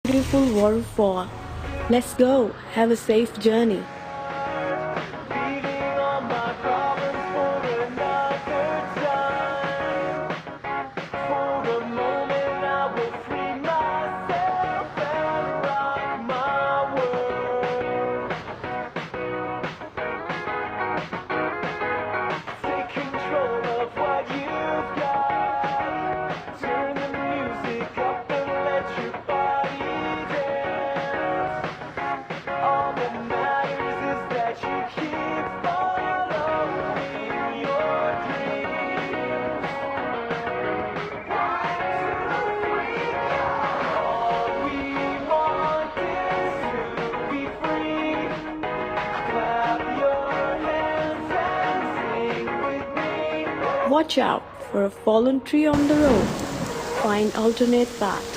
beautiful waterfall. Let's go. Have a safe journey. Leaving all my problems for another time. For a moment I will free myself and rock my world. Take control of what you've got. Turn the music up and let your body dance. All that matters is that you keep following your dreams. 1, 2, 3, go! All we want is to be free. Clap your hands and sing with me. Watch out for a fallen tree on the road. Find alternate path.